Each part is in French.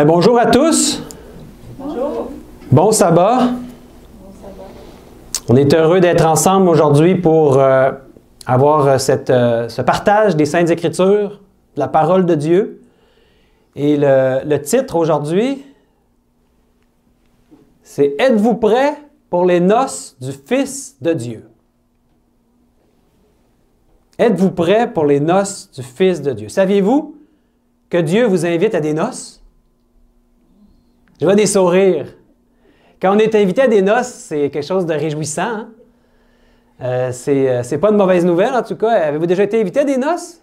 Bonjour à tous. Bonjour. Bon sabbat. Bon sabbat. On est heureux d'être ensemble aujourd'hui pour avoir ce partage des Saintes Écritures, de la parole de Dieu. Et le titre aujourd'hui, c'est « Êtes-vous prêts pour les noces du Fils de Dieu? » Êtes-vous prêts pour les noces du Fils de Dieu? Saviez-vous que Dieu vous invite à des noces? Je vois des sourires. Quand on est invité à des noces, c'est quelque chose de réjouissant. Hein? C'est pas une mauvaise nouvelle, en tout cas. Avez-vous déjà été invité à des noces?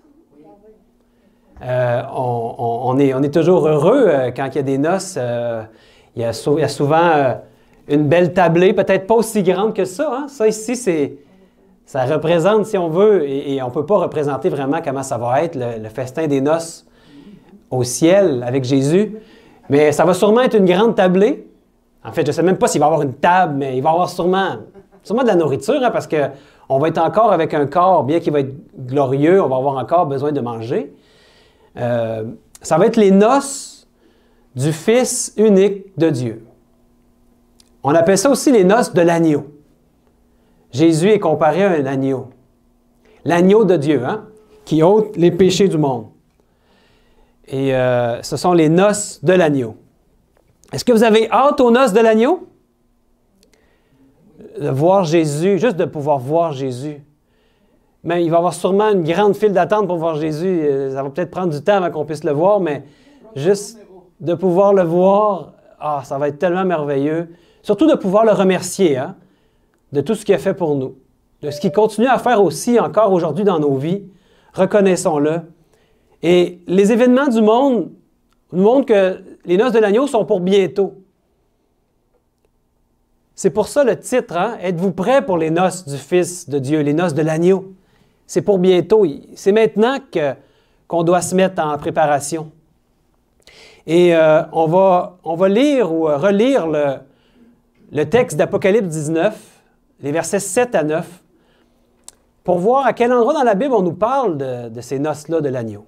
On est toujours heureux quand il y a des noces. Il y a souvent une belle tablée, peut-être pas aussi grande que ça. Hein? Ça ici, ça représente, si on veut, et on ne peut pas représenter vraiment comment ça va être, le festin des noces au ciel avec Jésus. Mais ça va sûrement être une grande tablée. En fait, je ne sais même pas s'il va y avoir une table, mais il va y avoir sûrement de la nourriture, hein, parce qu'on va être encore avec un corps, bien qu'il va être glorieux, on va avoir encore besoin de manger. Ça va être les noces du Fils unique de Dieu. On appelle ça aussi les noces de l'agneau. Jésus est comparé à un agneau. L'agneau de Dieu, hein, qui ôte les péchés du monde. Et ce sont les noces de l'agneau. Est-ce que vous avez hâte aux noces de l'agneau? De voir Jésus, juste de pouvoir voir Jésus. Mais il va y avoir sûrement une grande file d'attente pour voir Jésus. Ça va peut-être prendre du temps avant qu'on puisse le voir, mais juste de pouvoir le voir, ça va être tellement merveilleux. Surtout de pouvoir le remercier, hein, de tout ce qu'il a fait pour nous. De ce qu'il continue à faire aussi encore aujourd'hui dans nos vies. Reconnaissons-le. Et les événements du monde nous montrent que les noces de l'agneau sont pour bientôt. C'est pour ça le titre, hein? Êtes-vous prêts pour les noces du Fils de Dieu, les noces de l'agneau? C'est pour bientôt. C'est maintenant qu'on doit se mettre en préparation. Et on va lire ou relire le texte d'Apocalypse 19, les versets 7 à 9, pour voir à quel endroit dans la Bible on nous parle de ces noces-là de l'agneau.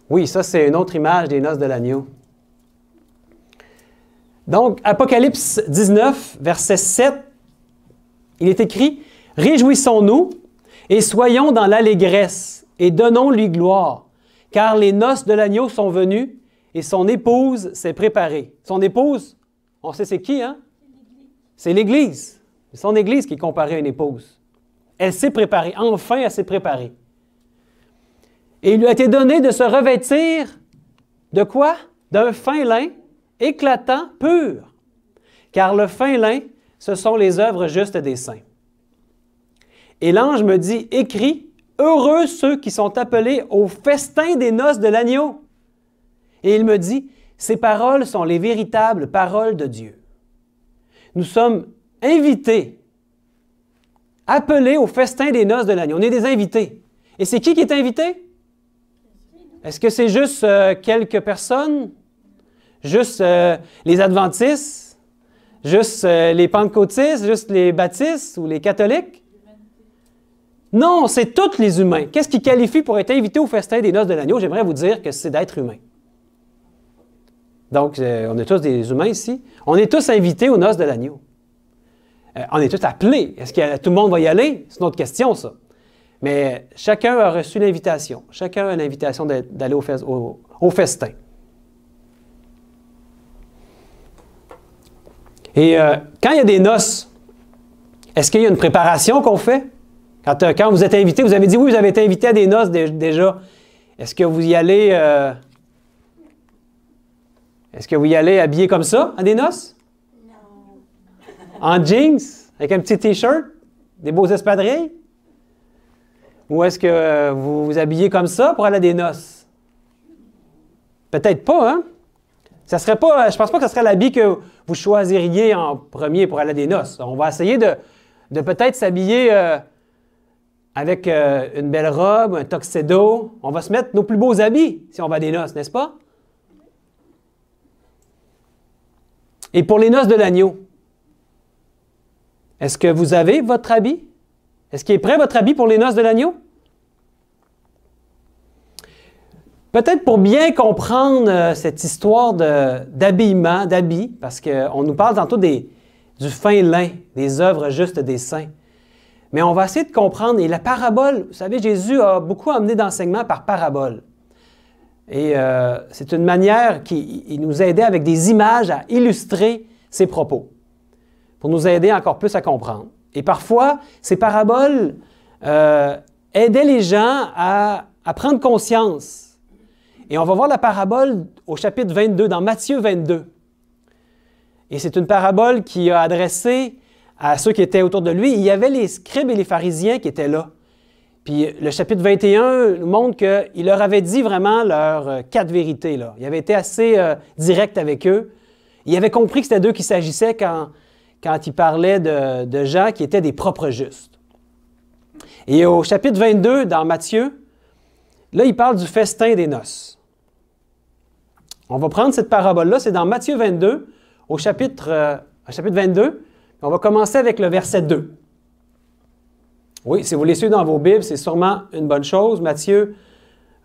Oui, ça, c'est une autre image des noces de l'agneau. Donc, Apocalypse 19, verset 7, il est écrit « Réjouissons-nous et soyons dans l'allégresse et donnons-lui gloire, car les noces de l'agneau sont venues et son épouse s'est préparée. » Son épouse, on sait c'est qui, hein? C'est l'Église. C'est son Église qui est comparée à une épouse. Elle s'est préparée. Enfin, elle s'est préparée. Et il lui a été donné de se revêtir de quoi? D'un fin lin éclatant, pur. Car le fin lin, ce sont les œuvres justes des saints. Et l'ange me dit, écris, heureux ceux qui sont appelés au festin des noces de l'agneau. Et il me dit, ces paroles sont les véritables paroles de Dieu. Nous sommes invités, appelés au festin des noces de l'agneau. On est des invités. Et c'est qui est invité? Est-ce que c'est juste quelques personnes? Juste les adventistes? Juste les pentecôtistes? Juste les baptistes ou les catholiques? Non, c'est tous les humains. Qu'est-ce qui qualifie pour être invité au festin des noces de l'agneau? J'aimerais vous dire que c'est d'être humain. Donc, on est tous des humains ici. On est tous invités aux noces de l'agneau. On est tous appelés. Est-ce que tout le monde va y aller? C'est une autre question, ça. Mais chacun a reçu l'invitation. Chacun a l'invitation d'aller au festin. Et quand il y a des noces, est-ce qu'il y a une préparation qu'on fait? Quand vous êtes invité, vous avez dit oui, vous avez été invité à des noces déjà. Est-ce que vous y allez habillé comme ça à des noces? Non. En jeans? Avec un petit T-shirt? Des beaux espadrilles? Ou est-ce que vous vous habillez comme ça pour aller à des noces? Peut-être pas, hein? Ça serait pas, je pense pas que ce serait l'habit que vous choisiriez en premier pour aller à des noces. On va essayer de peut-être s'habiller avec une belle robe, un tuxedo. On va se mettre nos plus beaux habits si on va à des noces, n'est-ce pas? Et pour les noces de l'agneau, est-ce que vous avez votre habit? Est-ce qu'il est prêt votre habit pour les noces de l'agneau? Peut-être pour bien comprendre cette histoire d'habillement, d'habits, parce qu'on nous parle tantôt du fin lin, des œuvres justes des saints. Mais on va essayer de comprendre. Et la parabole, vous savez, Jésus a beaucoup amené d'enseignements par parabole. Et c'est une manière qui nous a aidé avec des images à illustrer ses propos, pour nous aider encore plus à comprendre. Et parfois, ces paraboles aidaient les gens à prendre conscience. Et on va voir la parabole au chapitre 22, dans Matthieu 22. Et c'est une parabole qui a adressée à ceux qui étaient autour de lui. Il y avait les scribes et les pharisiens qui étaient là. Puis le chapitre 21 nous montre qu'il leur avait dit vraiment leurs 4 vérités, là. Il avait été assez direct avec eux. Il avait compris que c'était d'eux qu'il s'agissait quand il parlait de gens qui étaient des propres justes. Et au chapitre 22, dans Matthieu, là, il parle du festin des noces. On va prendre cette parabole-là, c'est dans Matthieu 22, au chapitre 22. On va commencer avec le verset 2. Oui, si vous les suivez dans vos Bibles, c'est sûrement une bonne chose. Matthieu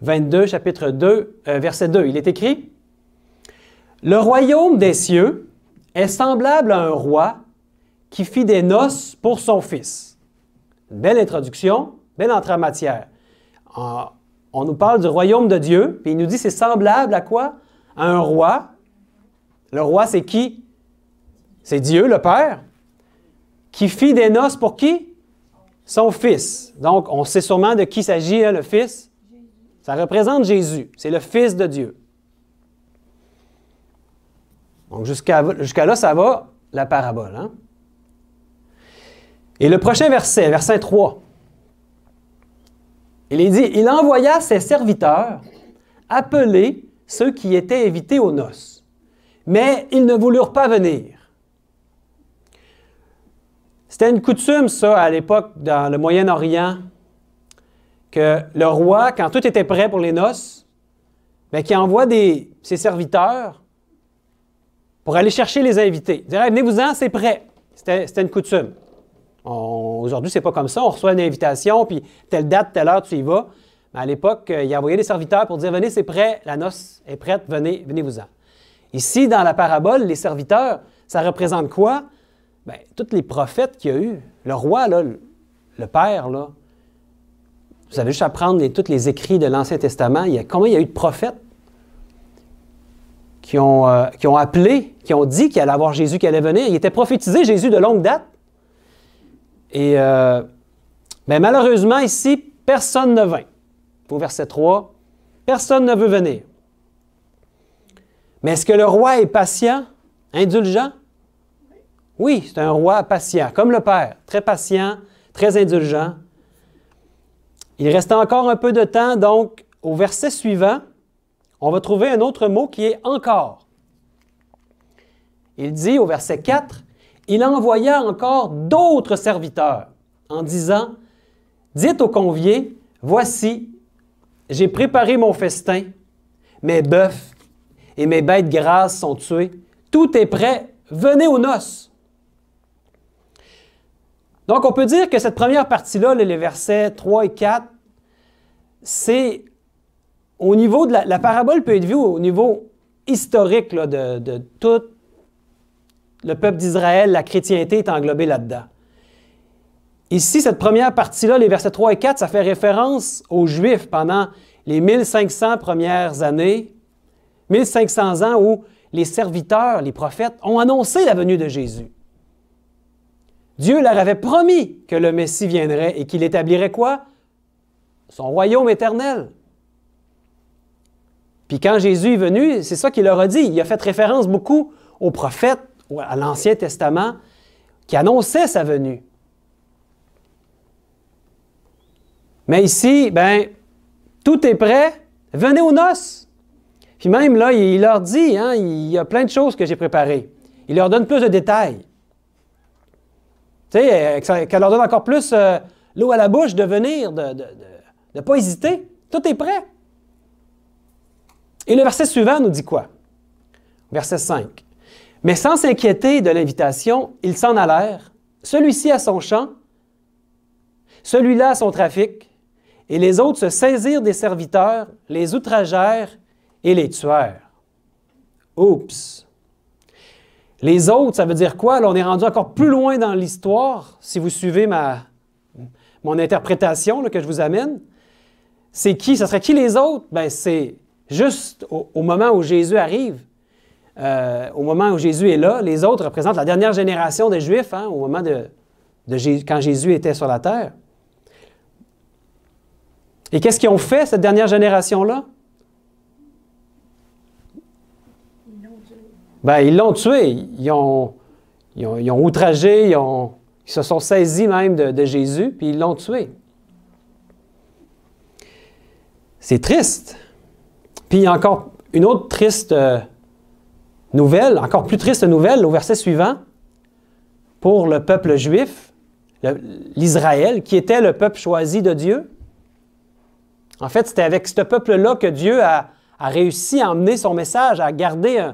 22, chapitre 2, verset 2. Il est écrit: « Le royaume des cieux est semblable à un roi qui fit des noces pour son fils. » Une belle introduction, belle entrée en matière. On nous parle du royaume de Dieu, puis il nous dit c'est semblable à quoi? À un roi. Le roi, c'est qui? C'est Dieu, le Père, qui fit des noces pour qui? Son fils. Donc, on sait sûrement de qui s'agit, hein, le fils. Ça représente Jésus. C'est le Fils de Dieu. Donc, jusqu'à là, ça va, la parabole. Hein? Et le prochain verset, verset 3. Il est dit, « Il envoya ses serviteurs appeler ceux qui étaient invités aux noces, mais ils ne voulurent pas venir. » C'était une coutume, ça, à l'époque, dans le Moyen-Orient, que le roi, quand tout était prêt pour les noces, bien, qu'il envoie ses serviteurs pour aller chercher les invités. Il dirait, venez-vous-en, c'est prêt. C'était une coutume. Aujourd'hui, c'est pas comme ça. On reçoit une invitation, puis telle date, telle heure, tu y vas. Mais à l'époque, il envoyait des serviteurs pour dire, venez, c'est prêt, la noce est prête, venez-vous-en. Ici, dans la parabole, les serviteurs, ça représente quoi? Bien, tous les prophètes qu'il y a eu, le roi, là, le Père, là, vous avez juste à prendre tous les écrits de l'Ancien Testament. Combien il y a eu de prophètes qui ont appelé, qui ont dit qu'il allait avoir Jésus qui allait venir? Il était prophétisé, Jésus, de longue date. Et bien, malheureusement, ici, personne ne vint. Au verset 3, personne ne veut venir. Mais est-ce que le roi est patient, indulgent? Oui, c'est un roi patient, comme le Père, très patient, très indulgent. Il reste encore un peu de temps, donc au verset suivant, on va trouver un autre mot qui est « encore ». Il dit au verset 4, « Il envoya encore d'autres serviteurs en disant, « Dites aux conviés, voici, j'ai préparé mon festin, mes bœufs et mes bêtes grasses sont tués, tout est prêt, venez aux noces. » Donc, on peut dire que cette première partie-là, les versets 3 et 4, c'est au niveau de la parabole peut être vue au niveau historique là, de tout le peuple d'Israël, la chrétienté est englobée là-dedans. Ici, cette première partie-là, les versets 3 et 4, ça fait référence aux Juifs pendant les 1500 premières années, 1500 ans où les serviteurs, les prophètes, ont annoncé la venue de Jésus. Dieu leur avait promis que le Messie viendrait et qu'il établirait quoi? Son royaume éternel. Puis quand Jésus est venu, c'est ça qu'il leur a dit. Il a fait référence beaucoup aux prophètes, à l'Ancien Testament, qui annonçaient sa venue. Mais ici, bien, tout est prêt, venez aux noces. Puis même là, il leur dit, hein, il y a plein de choses que j'ai préparées. Il leur donne plus de détails. Tu sais, qu'elle leur donne encore plus l'eau à la bouche de venir, de ne pas hésiter. Tout est prêt. Et le verset suivant nous dit quoi? Verset 5. « Mais sans s'inquiéter de l'invitation, ils s'en allèrent, celui-ci à son champ, celui-là à son trafic, et les autres se saisirent des serviteurs, les outragèrent et les tuèrent. Oups! Les autres, ça veut dire quoi? Là, on est rendu encore plus loin dans l'histoire, si vous suivez mon interprétation là, que je vous amène. C'est qui? Ça serait qui les autres? Bien, c'est juste au moment où Jésus arrive, au moment où Jésus est là, les autres représentent la dernière génération des Juifs, hein, au moment quand Jésus était sur la terre. Et qu'est-ce qu'ils ont fait, cette dernière génération-là? Ben, ils l'ont tué. Ils ont outragé, ils se sont saisis même de Jésus, puis ils l'ont tué. C'est triste. Puis il y a encore une autre triste nouvelle, encore plus triste nouvelle, au verset suivant, pour le peuple juif, l'Israël, qui était le peuple choisi de Dieu. En fait, c'était avec ce peuple-là que Dieu a réussi à emmener son message, à garder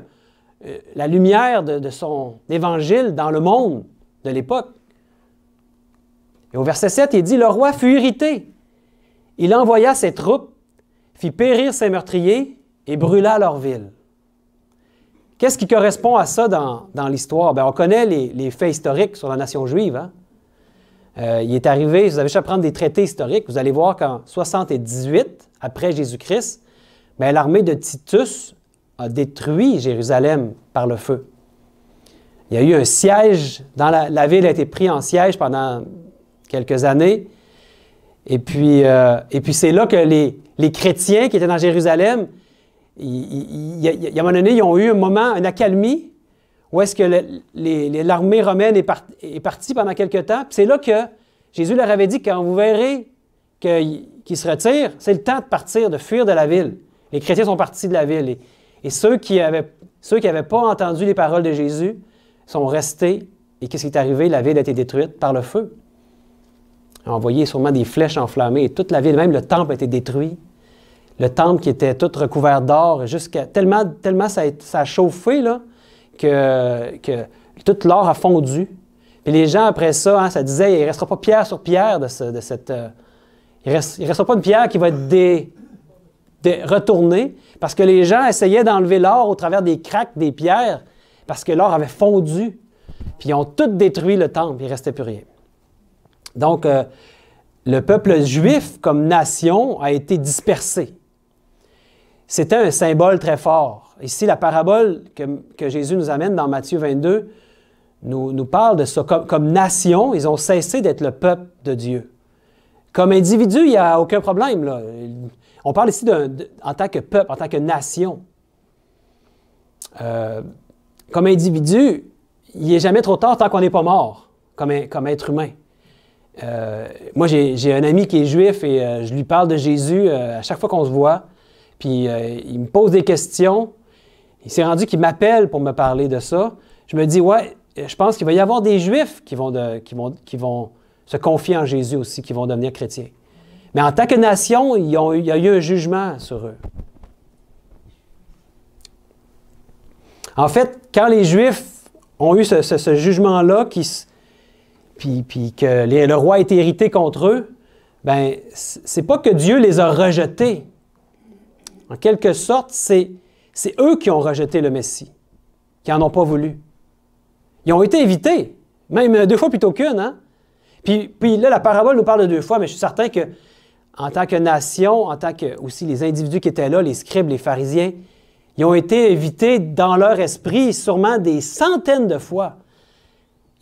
la lumière de son évangile dans le monde de l'époque. Et au verset 7, il dit « Le roi fut irrité. Il envoya ses troupes, fit périr ses meurtriers et brûla leur ville. » Qu'est-ce qui correspond à ça dans l'histoire? Bien, on connaît les faits historiques sur la nation juive. Hein? Il est arrivé, vous avez juste à prendre des traités historiques, vous allez voir qu'en 78, après Jésus-Christ, bien, l'armée de Titus a détruit Jérusalem par le feu. Il y a eu un siège, la ville a été prise en siège pendant quelques années, et puis c'est là que les chrétiens qui étaient dans Jérusalem, à un moment donné, ils ont eu un moment, une accalmie, où est-ce que l'armée romaine est partie pendant quelque temps. Puis c'est là que Jésus leur avait dit, quand vous verrez qu'ils se retirent, c'est le temps de partir, de fuir de la ville. Les chrétiens sont partis de la ville. Et ceux qui n'avaient pas entendu les paroles de Jésus sont restés. Et qu'est-ce qui est arrivé? La ville a été détruite par le feu. On a envoyé sûrement des flèches enflammées. Et toute la ville, même le temple a été détruit. Le temple qui était tout recouvert d'or, tellement ça a chauffé là, que tout l'or a fondu. Puis les gens, après ça, hein, ça disait, il ne restera pas pierre sur pierre il ne restera pas une pierre qui va être retournée, parce que les gens essayaient d'enlever l'or au travers des craques des pierres, parce que l'or avait fondu. Puis ils ont tout détruit le temple, il ne restait plus rien. Donc, le peuple juif, comme nation, a été dispersé. C'était un symbole très fort. Ici, la parabole que Jésus nous amène dans Matthieu 22 nous parle de ça. Comme nation, ils ont cessé d'être le peuple de Dieu. Comme individu, il n'y a aucun problème, là. On parle ici en tant que peuple, en tant que nation. Comme individu, il n'est jamais trop tard tant qu'on n'est pas mort, comme être humain. Moi, j'ai un ami qui est juif et je lui parle de Jésus à chaque fois qu'on se voit. Puis il me pose des questions. Il s'est rendu qu'il m'appelle pour me parler de ça. Je me dis, ouais, je pense qu'il va y avoir des Juifs qui vont se confier en Jésus aussi, qui vont devenir chrétiens. Mais en tant que nation, il y a eu un jugement sur eux. En fait, quand les Juifs ont eu ce jugement-là, puis que le roi a été irrité contre eux, bien, c'est pas que Dieu les a rejetés. En quelque sorte, c'est eux qui ont rejeté le Messie, qui n'en ont pas voulu. Ils ont été évités, même 2 fois plutôt qu'une. Hein? Puis là, la parabole nous parle de 2 fois, mais je suis certain que en tant que nation, en tant que aussi les individus qui étaient là, les scribes, les pharisiens, ils ont été évités dans leur esprit sûrement des centaines de fois.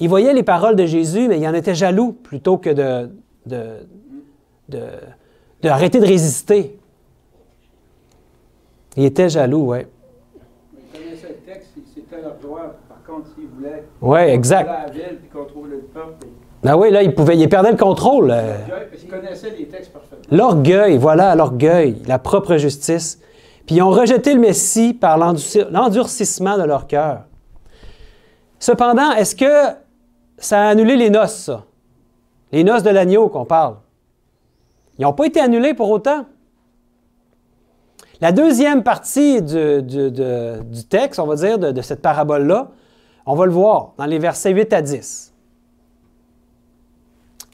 Ils voyaient les paroles de Jésus, mais ils en étaient jaloux plutôt que d'arrêter de résister. Ils étaient jaloux, oui. Ils connaissaient le texte, c'était leur droit. Par contre, s'ils voulaient exact. la ville et contrôler le peuple. Ah oui, là, ils perdaient le contrôle. L'orgueil, parce qu'ils connaissaient les textes parfaitement. L'orgueil, voilà, l'orgueil, la propre justice. Puis ils ont rejeté le Messie par l'endurcissement de leur cœur. Cependant, est-ce que ça a annulé les noces, ça? Les noces de l'agneau qu'on parle. Ils n'ont pas été annulés pour autant. La deuxième partie du texte, on va dire, de cette parabole-là, on va le voir dans les versets 8 à 10.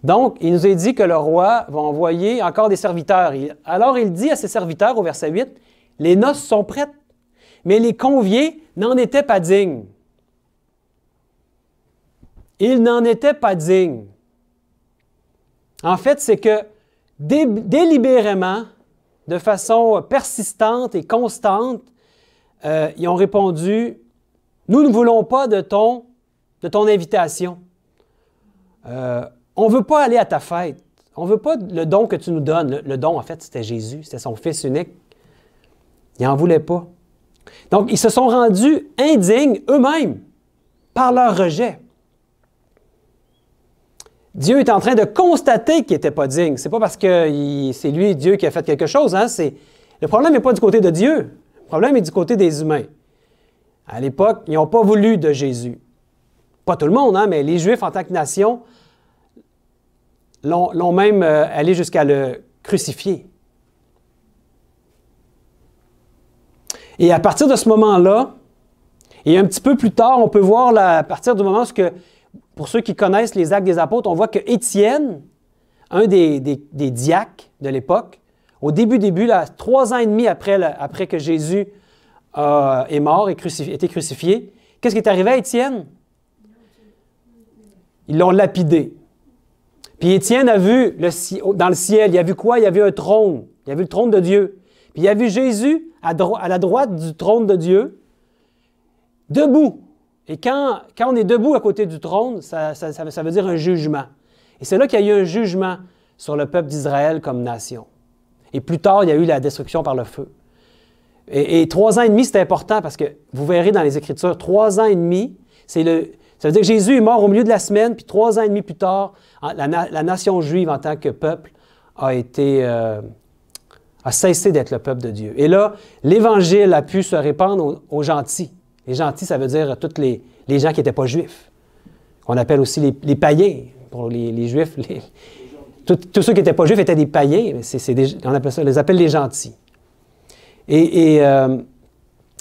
Donc, il nous est dit que le roi va envoyer encore des serviteurs. Alors, il dit à ses serviteurs, au verset 8, « Les noces sont prêtes, mais les conviés n'en étaient pas dignes. » Ils n'en étaient pas dignes. En fait, c'est que délibérément, de façon persistante et constante, ils ont répondu, « Nous ne voulons pas de ton invitation. On ne veut pas aller à ta fête. On ne veut pas le don que tu nous donnes. » Le don, en fait, c'était Jésus, c'était son Fils unique. Ils n'en voulaient pas. Donc, ils se sont rendus indignes eux-mêmes par leur rejet. Dieu est en train de constater qu'il n'était pas digne. Ce n'est pas parce que c'est lui, Dieu, qui a fait quelque chose. Hein? Le problème n'est pas du côté de Dieu. Le problème est du côté des humains. À l'époque, ils n'ont pas voulu de Jésus. Pas tout le monde, hein? Mais les Juifs, en tant que nation, l'ont même allé jusqu'à le crucifier. Et à partir de ce moment-là, et un petit peu plus tard, on peut voir, à partir du moment où, pour ceux qui connaissent les Actes des Apôtres, on voit que Étienne, un des diacres de l'époque, au début, 3 ans et demi après que Jésus est mort et été crucifié, qu'est-ce qui est arrivé à Étienne? Ils l'ont lapidé. Puis Étienne a vu dans le ciel, il a vu quoi? Il a vu un trône. Il a vu le trône de Dieu. Puis il a vu Jésus à la droite du trône de Dieu, debout. Et quand on est debout à côté du trône, ça veut dire un jugement. Et c'est là qu'il y a eu un jugement sur le peuple d'Israël comme nation. Et plus tard, il y a eu la destruction par le feu. Et 3 ans et demi, c'est important parce que vous verrez dans les Écritures, 3 ans et demi, ça veut dire que Jésus est mort au milieu de la semaine, puis 3 ans et demi plus tard, la nation juive en tant que peuple a cessé d'être le peuple de Dieu. Et là, l'Évangile a pu se répandre aux gentils. Les gentils, ça veut dire tous les gens qui n'étaient pas juifs, qu'on appelle aussi les païens. Pour les juifs, tous ceux qui n'étaient pas juifs étaient des païens, mais on les appelle les gentils.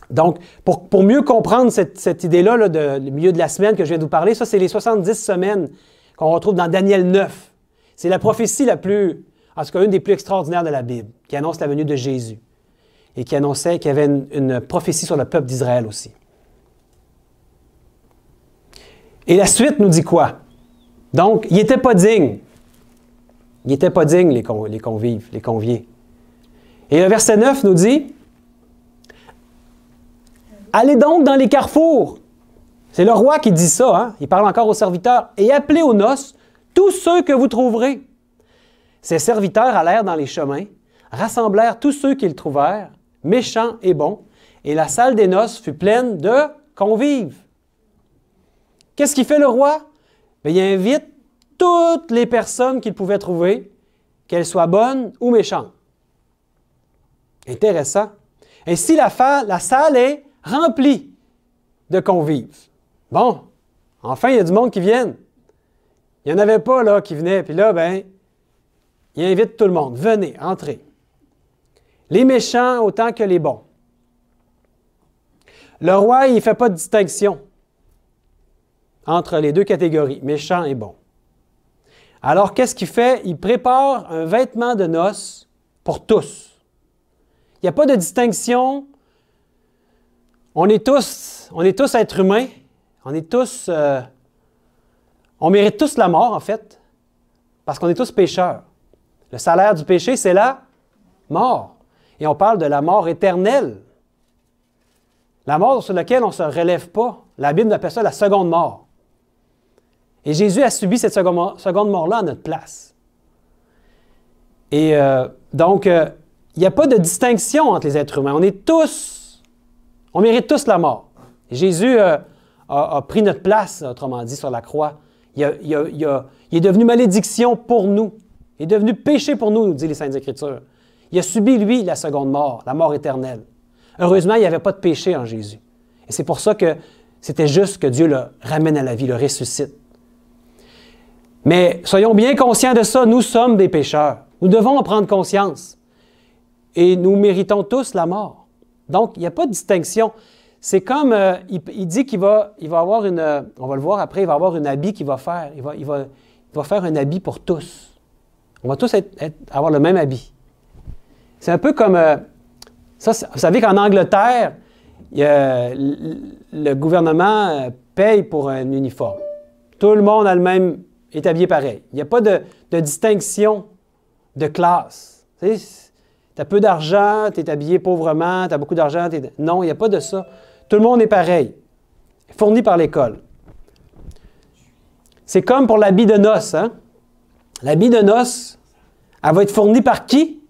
Donc, pour mieux comprendre cette idée-là le milieu de la semaine que je viens de vous parler, ça, c'est les 70 semaines qu'on retrouve dans Daniel 9. C'est la prophétie en tout cas, une des plus extraordinaires de la Bible, qui annonce la venue de Jésus et qui annonçait qu'il y avait une prophétie sur le peuple d'Israël aussi. Et la suite nous dit quoi? Donc, ils n'étaient pas dignes. Ils n'étaient pas dignes, les convives, les conviés. Et le verset 9 nous dit, « Allez donc dans les carrefours. » C'est le roi qui dit ça, hein? Il parle encore aux serviteurs. « Et appelez aux noces tous ceux que vous trouverez. » Ces serviteurs allèrent dans les chemins, rassemblèrent tous ceux qu'ils trouvèrent, méchants et bons, et la salle des noces fut pleine de convives. Qu'est-ce qu'il fait le roi? Bien, il invite toutes les personnes qu'il pouvait trouver, qu'elles soient bonnes ou méchantes. Intéressant. Ainsi, la salle est remplie de convives. Bon, enfin, il y a du monde qui vient. Il n'y en avait pas là qui venait, puis là, ben, il invite tout le monde. Venez, entrez. Les méchants autant que les bons. Le roi, il ne fait pas de distinction entre les deux catégories, méchants et bons. Alors, qu'est-ce qu'il fait? Il prépare un vêtement de noces pour tous. Il n'y a pas de distinction. On est tous êtres humains. On mérite tous la mort, en fait, parce qu'on est tous pécheurs. Le salaire du péché, c'est la mort. Et on parle de la mort éternelle. La mort sur laquelle on ne se relève pas. La Bible appelle ça la seconde mort. Et Jésus a subi cette seconde mort-là à notre place. Et donc, il n'y a pas de distinction entre les êtres humains. On mérite tous la mort. Et Jésus a pris notre place, autrement dit, sur la croix. Il est devenu malédiction pour nous. Il est devenu péché pour nous, nous dit les Saintes Écritures. Il a subi, lui, la seconde mort, la mort éternelle. Heureusement, il n'y avait pas de péché en Jésus. Et c'est pour ça que c'était juste que Dieu le ramène à la vie, le ressuscite. Mais soyons bien conscients de ça, nous sommes des pécheurs. Nous devons en prendre conscience. Et nous méritons tous la mort. Donc, il n'y a pas de distinction. C'est comme, il dit qu'il va avoir on va le voir après, il va avoir une habit qu'il va faire. va faire un habit pour tous. On va tous avoir le même habit. C'est un peu comme... vous savez qu'en Angleterre, le gouvernement paye pour un uniforme. Tout le monde est habillé pareil. Il n'y a pas de distinction de classe. Tu as peu d'argent, tu es habillé pauvrement, tu as beaucoup d'argent. Non, il n'y a pas de ça. Tout le monde est pareil, fourni par l'école. C'est comme pour l'habit de noces. Hein? L'habit de noces, elle va être fournie par qui?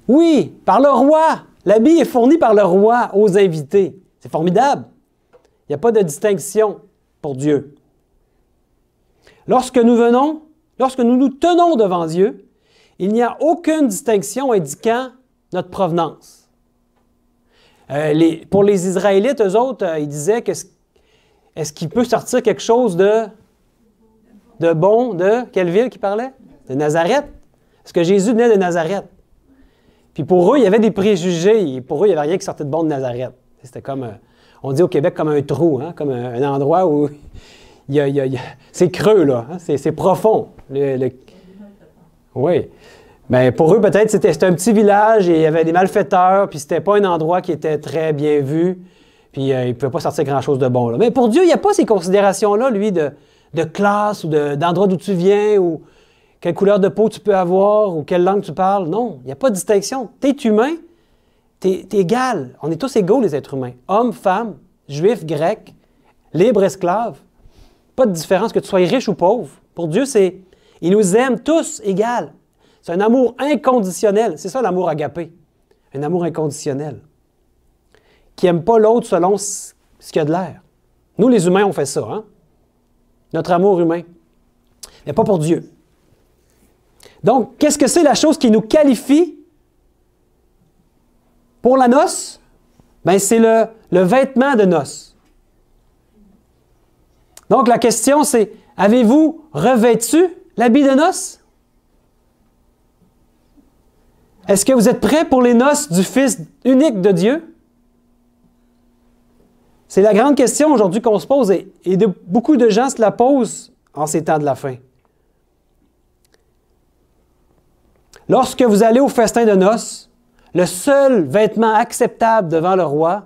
Oui, par le roi. L'habit est fourni par le roi aux invités. C'est formidable. Il n'y a pas de distinction pour Dieu. Lorsque nous nous tenons devant Dieu, il n'y a aucune distinction indiquant notre provenance. Pour les Israélites, eux autres, ils disaient que est-ce qu'il peut sortir quelque chose de bon de quelle ville qui parlait? De Nazareth. Est-ce que Jésus venait de Nazareth? Puis pour eux, il y avait des préjugés. Pour eux, il n'y avait rien qui sortait de bon de Nazareth. C'était comme, on dit au Québec, comme un trou, hein? Comme un endroit où c'est creux, là. Hein? C'est profond. Oui. Mais pour eux, peut-être, c'était un petit village et il y avait des malfaiteurs, puis c'était pas un endroit qui était très bien vu, puis il ne pouvait pas sortir grand-chose de bon, là. Mais pour Dieu, il n'y a pas ces considérations-là, lui, de classe ou d'endroit d'où tu viens, ou quelle couleur de peau tu peux avoir, ou quelle langue tu parles. Non, il n'y a pas de distinction. Tu es humain, tu es égal. On est tous égaux, les êtres humains. Hommes, femmes, juifs, grecs, libres, esclaves. Pas de différence que tu sois riche ou pauvre. Pour Dieu, il nous aime tous égal. C'est un amour inconditionnel. C'est ça l'amour agapé. Un amour inconditionnel. Qui n'aime pas l'autre selon ce qu'il y a de l'air. Nous, les humains, on fait ça. Hein? Notre amour humain. Mais pas pour Dieu. Donc, qu'est-ce que c'est la chose qui nous qualifie pour la noce? Bien, c'est le vêtement de noces. Donc, la question, c'est, avez-vous revêtu l'habit de noces? Est-ce que vous êtes prêts pour les noces du Fils unique de Dieu? C'est la grande question aujourd'hui qu'on se pose et beaucoup de gens se la posent en ces temps de la fin. Lorsque vous allez au festin de noces, le seul vêtement acceptable devant le roi,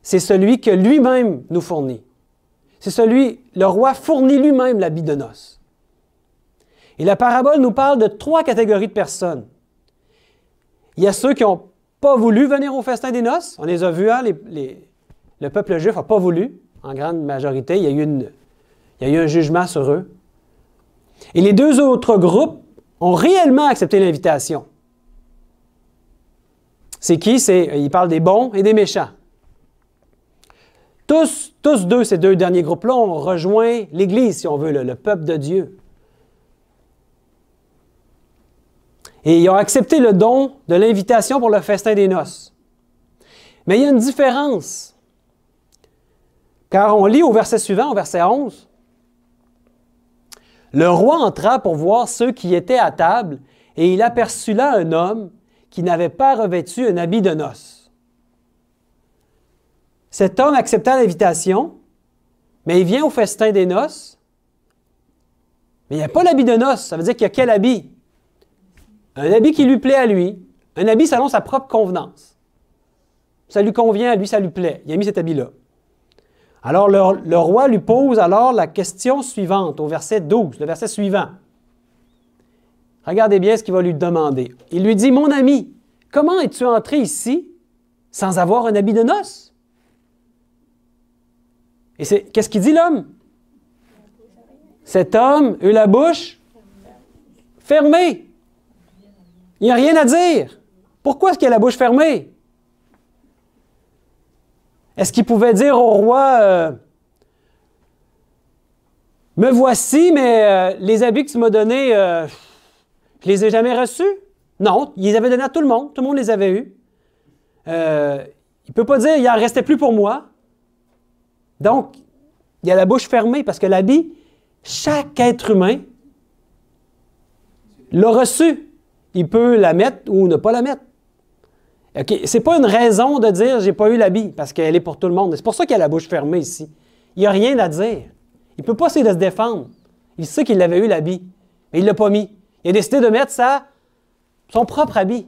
c'est celui que lui-même nous fournit. Le roi fournit lui-même l'habit de noces. Et la parabole nous parle de 3 catégories de personnes. Il y a ceux qui n'ont pas voulu venir au festin des noces. On les a vus, hein, le peuple juif n'a pas voulu, en grande majorité. Il y a eu un jugement sur eux. Et les 2 autres groupes ont réellement accepté l'invitation. C'est qui? Il parle des bons et des méchants. Tous ces 2 derniers groupes-là ont rejoint l'Église, si on veut, le peuple de Dieu. Et ils ont accepté le don de l'invitation pour le festin des noces. Mais il y a une différence. Car on lit au verset suivant, au verset 11, « Le roi entra pour voir ceux qui étaient à table, et il aperçut là un homme qui n'avait pas revêtu un habit de noces. » Cet homme accepta l'invitation, mais il vient au festin des noces, mais il n'y a pas l'habit de noces. Ça veut dire qu'il y a quel habit? Un habit qui lui plaît à lui, un habit selon sa propre convenance. Ça lui convient à lui, ça lui plaît. Il a mis cet habit-là. Alors le roi lui pose alors la question suivante, au verset 12, le verset suivant. Regardez bien ce qu'il va lui demander. Il lui dit, « Mon ami, comment es-tu entré ici sans avoir un habit de noces? » Et qu'est-ce qu'il dit l'homme? Cet homme eut la bouche fermée. Il n'y a rien à dire. Pourquoi est-ce qu'il a la bouche fermée? Est-ce qu'il pouvait dire au roi, me voici, mais les habits que tu m'as donnés, je ne les ai jamais reçus? Non, il les avait donnés à tout le monde les avait eus. Il ne peut pas dire, il n'en restait plus pour moi. Donc, il a la bouche fermée parce que l'habit, chaque être humain l'a reçu. Il peut la mettre ou ne pas la mettre. Okay. Ce n'est pas une raison de dire « j'ai pas eu l'habit » parce qu'elle est pour tout le monde. C'est pour ça qu'il a la bouche fermée ici. Il n'y a rien à dire. Il ne peut pas essayer de se défendre. Il sait qu'il avait eu l'habit, mais il ne l'a pas mis. Il a décidé de mettre son propre habit.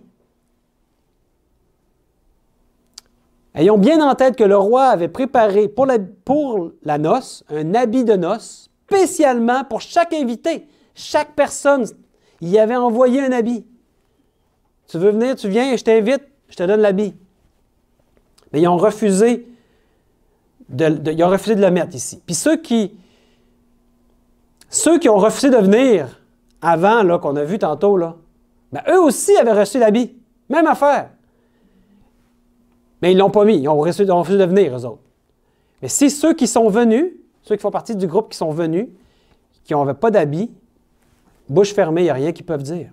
Ayons bien en tête que le roi avait préparé pour la noce un habit de noces spécialement pour chaque invité. Chaque personne, il y avait envoyé un habit. Tu veux venir, tu viens, je t'invite, je te donne l'habit. Mais ils ont refusé de le mettre ici. Puis ceux qui ont refusé de venir avant, là, qu'on a vu tantôt, là, ben, eux aussi avaient reçu l'habit. Même affaire. Mais ils ne l'ont pas mis. Ils ont refusé de venir, eux autres. Mais si ceux qui sont venus, ceux qui font partie du groupe qui sont venus, qui n'avaient pas d'habit, bouche fermée, il n'y a rien qu'ils peuvent dire.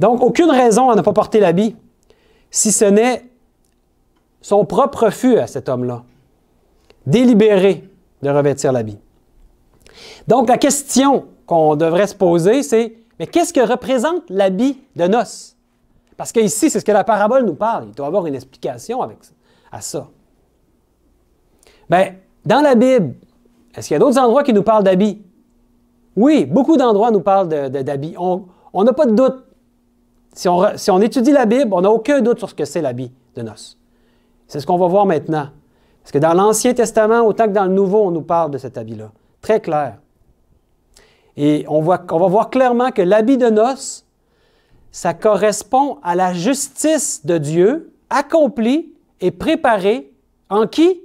Donc, aucune raison à ne pas porter l'habit, si ce n'est son propre refus à cet homme-là, délibéré de revêtir l'habit. Donc, la question qu'on devrait se poser, c'est, mais qu'est-ce que représente l'habit de noces? Parce qu'ici, c'est ce que la parabole nous parle. Il doit y avoir une explication à ça. Bien, dans la Bible, est-ce qu'il y a d'autres endroits qui nous parlent d'habits? Oui, beaucoup d'endroits nous parlent d'habits. On n'a pas de doute. Si on étudie la Bible, on n'a aucun doute sur ce que c'est l'habit de noces. C'est ce qu'on va voir maintenant. Parce que dans l'Ancien Testament, autant que dans le Nouveau, on nous parle de cet habit-là. Très clair. Et on va voir clairement que l'habit de noces, ça correspond à la justice de Dieu accomplie et préparée en qui?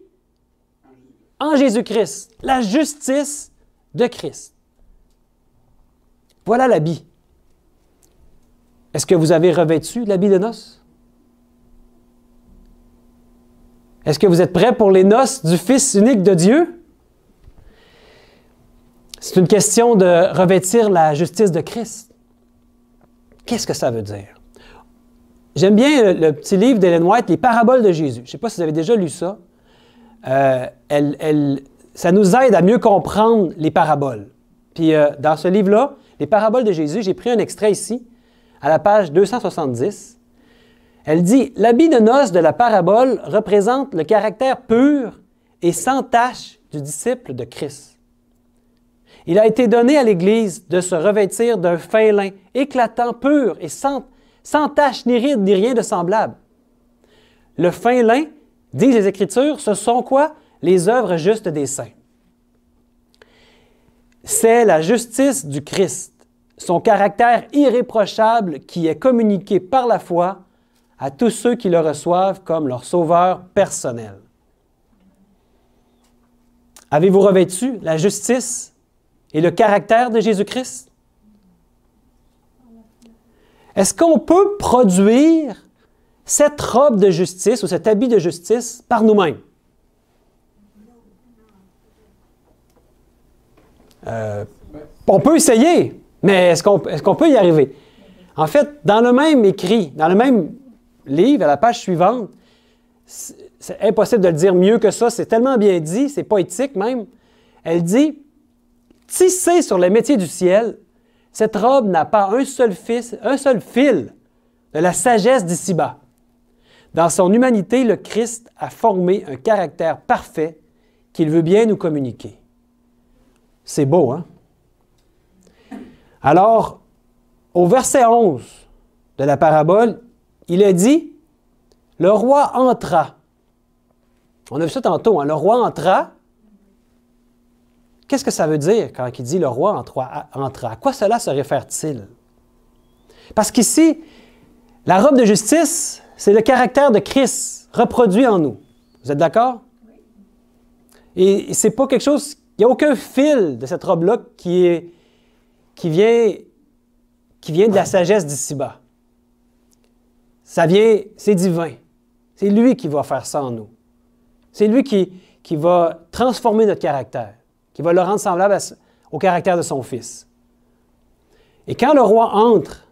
En Jésus-Christ. La justice de Christ. Voilà l'habit. Est-ce que vous avez revêtu l'habit de noces? Est-ce que vous êtes prêts pour les noces du Fils unique de Dieu? C'est une question de revêtir la justice de Christ. Qu'est-ce que ça veut dire? J'aime bien le petit livre d'Ellen White, Les paraboles de Jésus. Je ne sais pas si vous avez déjà lu ça. Ça nous aide à mieux comprendre les paraboles. Puis dans ce livre-là, Les paraboles de Jésus, j'ai pris un extrait ici, à la page 270. Elle dit « L'habit de noces de la parabole représente le caractère pur et sans tache du disciple de Christ. Il a été donné à l'Église de se revêtir d'un fin lin éclatant, pur et sans tache ni ride ni rien de semblable. Le fin lin, disent les Écritures, ce sont quoi? Les œuvres justes des saints. C'est la justice du Christ, son caractère irréprochable qui est communiqué par la foi à tous ceux qui le reçoivent comme leur sauveur personnel. Avez-vous revêtu la justice et le caractère de Jésus-Christ? Est-ce qu'on peut produire cette robe de justice ou cet habit de justice par nous-mêmes? On peut essayer, mais est-ce qu'on peut y arriver? En fait, dans le même écrit, dans le même livre, à la page suivante, c'est impossible de le dire mieux que ça, c'est tellement bien dit, c'est poétique même. Elle dit « Tissée sur les métiers du ciel, cette robe n'a pas un seul fil de la sagesse d'ici-bas. Dans son humanité, le Christ a formé un caractère parfait qu'il veut bien nous communiquer. » C'est beau, hein? Alors, au verset 11 de la parabole, il est dit, le roi entra. On a vu ça tantôt, hein? Le roi entra. Qu'est-ce que ça veut dire quand il dit le roi entra? À quoi cela se réfère-t-il? Parce qu'ici, la robe de justice, c'est le caractère de Christ reproduit en nous. Vous êtes d'accord? Et c'est pas quelque chose, il n'y a aucun fil de cette robe-là qui vient de la sagesse d'ici-bas. Ça vient, c'est divin. C'est lui qui va faire ça en nous. C'est lui qui va transformer notre caractère, qui va le rendre semblable au caractère de son Fils. Et quand le roi entre,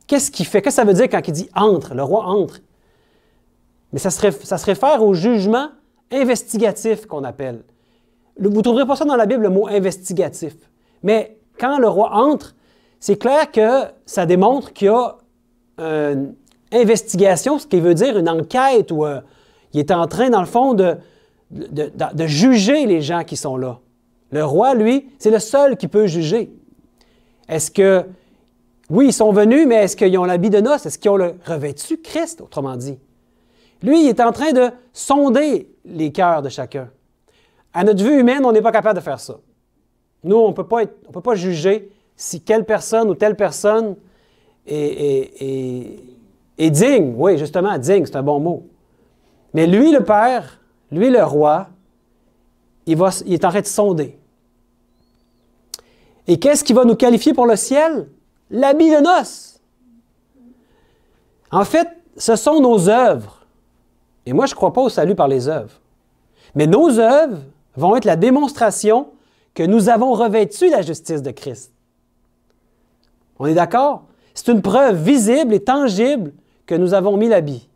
qu'est-ce qu'il fait? Qu'est-ce que ça veut dire quand il dit « entre », le roi entre? Mais ça se réfère au jugement investigatif qu'on appelle. Vous ne trouverez pas ça dans la Bible, le mot « investigatif ». Mais quand le roi entre, c'est clair que ça démontre qu'il y a une investigation, ce qui veut dire une enquête où il est en train, dans le fond, de juger les gens qui sont là. Le roi, lui, c'est le seul qui peut juger. Est-ce que, oui, ils sont venus, mais est-ce qu'ils ont l'habit de noces? Est-ce qu'ils ont revêtu Christ, autrement dit? Lui, il est en train de sonder les cœurs de chacun. À notre vue humaine, on n'est pas capable de faire ça. Nous, on ne peut pas juger si quelle personne ou telle personne est digne. Oui, justement, digne, c'est un bon mot. Mais lui, le Père, lui, le roi, il est en train de sonder. Et qu'est-ce qui va nous qualifier pour le ciel? L'habit de noces. En fait, ce sont nos œuvres. Et moi, je ne crois pas au salut par les œuvres. Mais nos œuvres vont être la démonstration que nous avons revêtu la justice de Christ. On est d'accord? C'est une preuve visible et tangible que nous avons mis l'habit.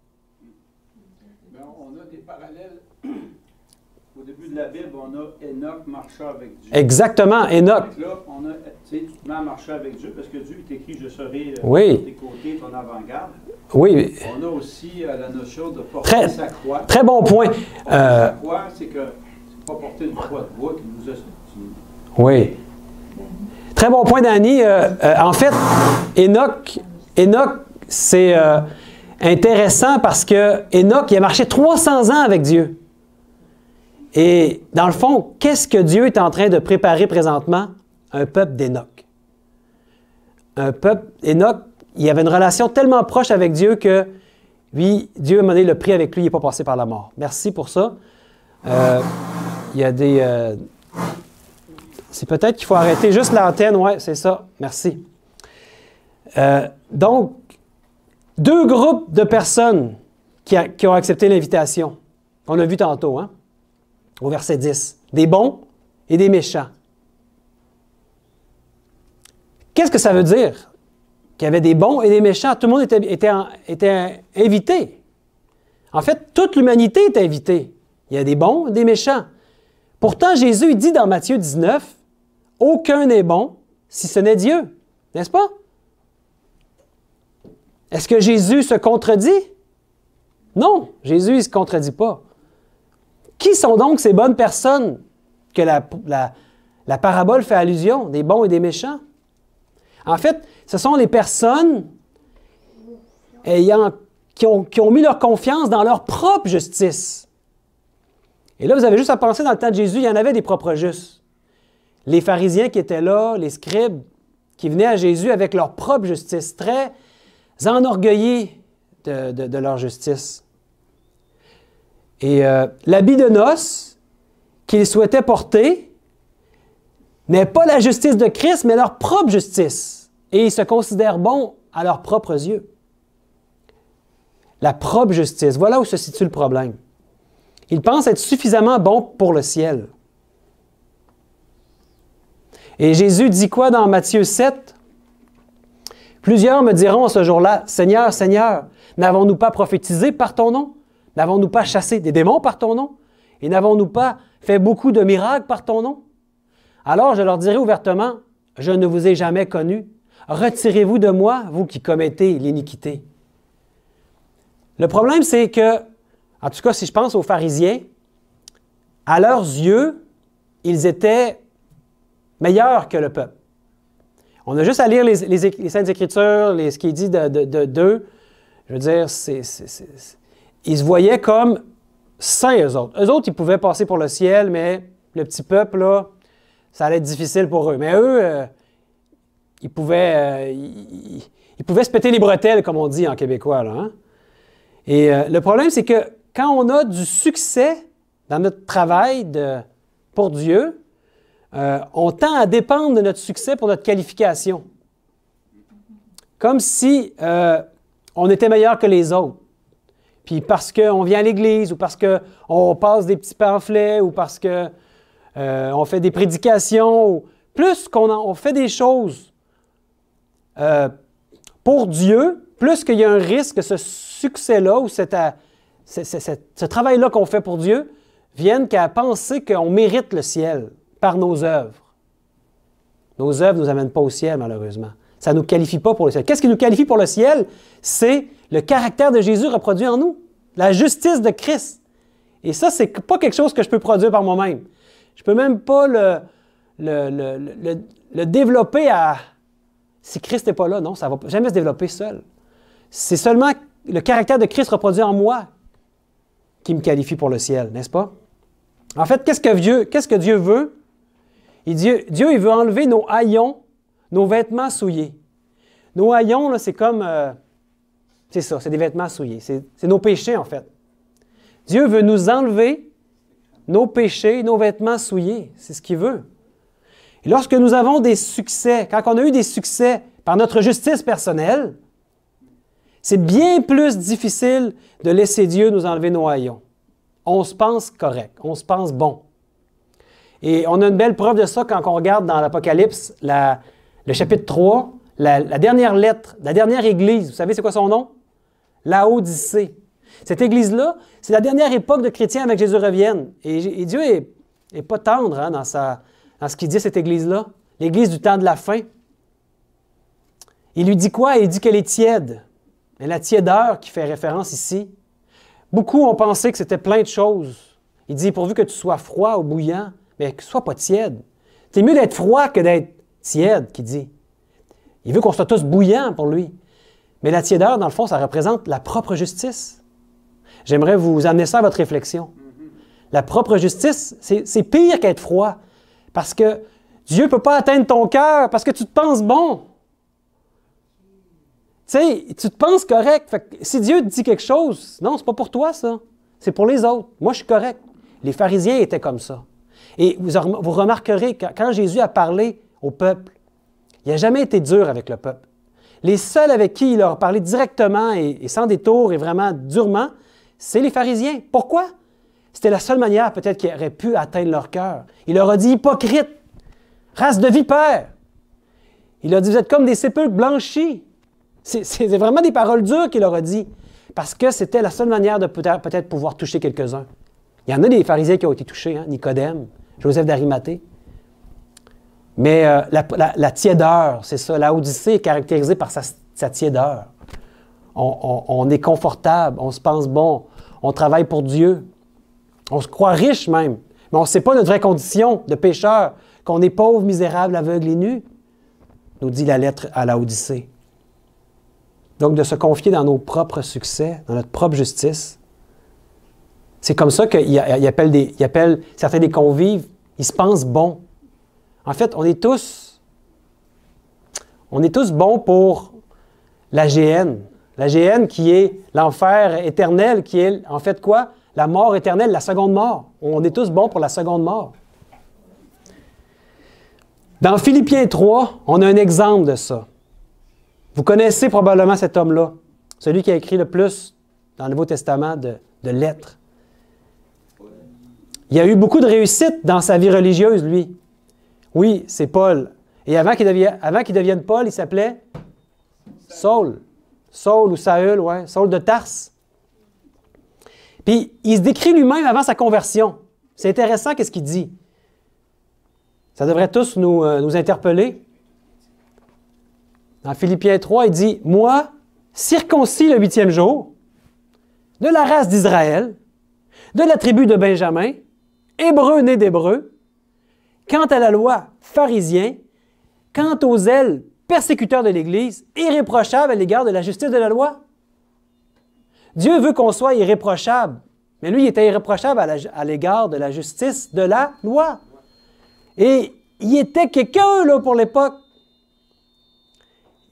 On a des parallèles. Au début de la Bible, on a Enoch marchant avec Dieu. Exactement, Enoch. Là, on a, tu te mets à marcher avec Dieu parce que Dieu t'écrit, je serai Oui. tes côtés, ton avant-garde. Oui. On a aussi la notion de porter sa croix. Très bon point. Sa croix, c'est que c'est pas porter une croix de bois qui nous a... Oui. Très bon point, Danny. En fait, Enoch, c'est intéressant parce que Enoch, il a marché 300 ans avec Dieu. Et dans le fond, qu'est-ce que Dieu est en train de préparer présentement? Un peuple d'Enoch. Un peuple, Enoch, il avait une relation tellement proche avec Dieu que, lui, Dieu a donné le prix avec lui, il n'est pas passé par la mort. Merci pour ça. Il y a des... c'est peut-être qu'il faut arrêter juste l'antenne, oui, c'est ça. Merci. Donc, deux groupes de personnes qui ont accepté l'invitation, qu'on a vu tantôt, hein, au verset 10. Des bons et des méchants. Qu'est-ce que ça veut dire? Qu'il y avait des bons et des méchants. Tout le monde était invité. En fait, toute l'humanité est invitée. Il y a des bons et des méchants. Pourtant, Jésus il dit dans Matthieu 19, « Aucun n'est bon si ce n'est Dieu. » N'est-ce pas? Est-ce que Jésus se contredit? Non, Jésus ne se contredit pas. Qui sont donc ces bonnes personnes que la parabole fait allusion, des bons et des méchants? En fait, ce sont les personnes qui ont mis leur confiance dans leur propre justice. Et là, vous avez juste à penser, dans le temps de Jésus, il y en avait des propres justes. Les pharisiens qui étaient là, les scribes, qui venaient à Jésus avec leur propre justice, très enorgueillis de leur justice. Et l'habit de noces qu'ils souhaitaient porter n'est pas la justice de Christ, mais leur propre justice. Et ils se considèrent bons à leurs propres yeux. La propre justice, voilà où se situe le problème. Ils pensent être suffisamment bons pour le ciel. Et Jésus dit quoi dans Matthieu 7? « Plusieurs me diront ce jour-là, « Seigneur, Seigneur, n'avons-nous pas prophétisé par ton nom? N'avons-nous pas chassé des démons par ton nom? Et n'avons-nous pas fait beaucoup de miracles par ton nom? Alors je leur dirai ouvertement, « Je ne vous ai jamais connus. Retirez-vous de moi, vous qui commettez l'iniquité. » Le problème, c'est que, en tout cas, si je pense aux pharisiens, à leurs yeux, ils étaient meilleurs que le peuple. On a juste à lire les Saintes Écritures, ce qui est dit d'eux. Je veux dire, ils se voyaient comme saints, eux autres. Eux autres, ils pouvaient passer pour le ciel, mais le petit peuple, là, ça allait être difficile pour eux. Mais eux, ils pouvaient se péter les bretelles, comme on dit en québécois, là, hein? Et le problème, c'est que quand on a du succès dans notre travail pour Dieu, on tend à dépendre de notre succès pour notre qualification. Comme si on était meilleur que les autres. Puis parce qu'on vient à l'Église, ou parce qu'on passe des petits pamphlets, ou parce qu'on fait des prédications, ou plus qu'on fait des choses pour Dieu, plus qu'il y a un risque que ce succès-là, ou ce travail-là qu'on fait pour Dieu, vienne qu'à penser qu'on mérite le ciel par nos œuvres. Nos œuvres ne nous amènent pas au ciel, malheureusement. Ça ne nous qualifie pas pour le ciel. Qu'est-ce qui nous qualifie pour le ciel? C'est le caractère de Jésus reproduit en nous, la justice de Christ. Et ça, c'est pas quelque chose que je peux produire par moi-même. Je peux même pas le développer à... Si Christ n'est pas là, non, ça ne va jamais se développer seul. C'est seulement le caractère de Christ reproduit en moi qui me qualifie pour le ciel, n'est-ce pas? En fait, qu'est-ce que Dieu veut? Dieu, il veut enlever nos haillons, nos vêtements souillés. Nos haillons, là, c'est comme... c'est ça, c'est des vêtements souillés. C'est nos péchés, en fait. Dieu veut nous enlever nos péchés, nos vêtements souillés. C'est ce qu'il veut. Et lorsque nous avons des succès, quand on a eu des succès par notre justice personnelle, c'est bien plus difficile de laisser Dieu nous enlever nos haillons. On se pense correct, on se pense bon. Et on a une belle preuve de ça quand on regarde dans l'Apocalypse, le chapitre 3, la dernière lettre, la dernière église. Vous savez c'est quoi son nom? Laodicée. Cette église-là, c'est la dernière époque de chrétiens avec Jésus revienne. Et Dieu n'est pas tendre hein, dans ce qu'il dit à cette église-là, l'église du temps de la fin. Il lui dit quoi? Il dit qu'elle est tiède. Et la tiédeur qui fait référence ici. Beaucoup ont pensé que c'était plein de choses. Il dit, pourvu que tu sois froid ou bouillant, mais que tu ne sois pas tiède. C'est mieux d'être froid que d'être tiède, qu'il dit. Il veut qu'on soit tous bouillants pour lui. Mais la tiédeur, dans le fond, ça représente la propre justice. J'aimerais vous amener ça à votre réflexion. La propre justice, c'est pire qu'être froid. Parce que Dieu ne peut pas atteindre ton cœur parce que tu te penses bon. Tu sais, tu te penses correct. Fait que si Dieu te dit quelque chose, non, c'est pas pour toi, ça. C'est pour les autres. Moi, je suis correct. Les pharisiens étaient comme ça. Et vous remarquerez que quand Jésus a parlé au peuple, il n'a jamais été dur avec le peuple. Les seuls avec qui il leur a parlé directement et sans détour et vraiment durement, c'est les pharisiens. Pourquoi? C'était la seule manière peut-être qu'il aurait pu atteindre leur cœur. Il leur a dit « hypocrite, race de vipères ». Il a dit « vous êtes comme des sépulcres blanchis ». C'est vraiment des paroles dures qu'il leur a dit, parce que c'était la seule manière de peut-être pouvoir toucher quelques-uns. Il y en a des pharisiens qui ont été touchés, hein? Nicodème, Joseph d'Arimathée. Mais la tiédeur, c'est ça, la Odyssée est caractérisée par sa tiédeur. On est confortable, on se pense bon, on travaille pour Dieu. On se croit riche même, mais on ne sait pas notre vraie condition de pécheur, qu'on est pauvre, misérable, aveugle et nu, nous dit la lettre à la Odyssée. Donc, de se confier dans nos propres succès, dans notre propre justice. C'est comme ça qu'il appelle certains des convives, ils se pensent bons. En fait, on est tous bons pour la géhenne. La géhenne qui est l'enfer éternel, qui est en fait quoi? La mort éternelle, la seconde mort. On est tous bons pour la seconde mort. Dans Philippiens 3, on a un exemple de ça. Vous connaissez probablement cet homme-là, celui qui a écrit le plus dans le Nouveau Testament de lettres. Il a eu beaucoup de réussite dans sa vie religieuse, lui. Oui, c'est Paul. Et avant qu'il devienne Paul, il s'appelait Saul. Saul ou Saül, ouais, Saul de Tarse. Puis, il se décrit lui-même avant sa conversion. C'est intéressant qu'est-ce qu'il dit. Ça devrait tous nous interpeller. Dans Philippiens 3, il dit « Moi, circoncis le 8e jour, de la race d'Israël, de la tribu de Benjamin, hébreu né d'hébreu, quant à la loi, pharisien, quant aux zèles, persécuteur de l'Église, irréprochable à l'égard de la justice de la loi. » Dieu veut qu'on soit irréprochable, mais lui, il était irréprochable à l'égard de la justice de la loi. Et il était quelqu'un là pour l'époque.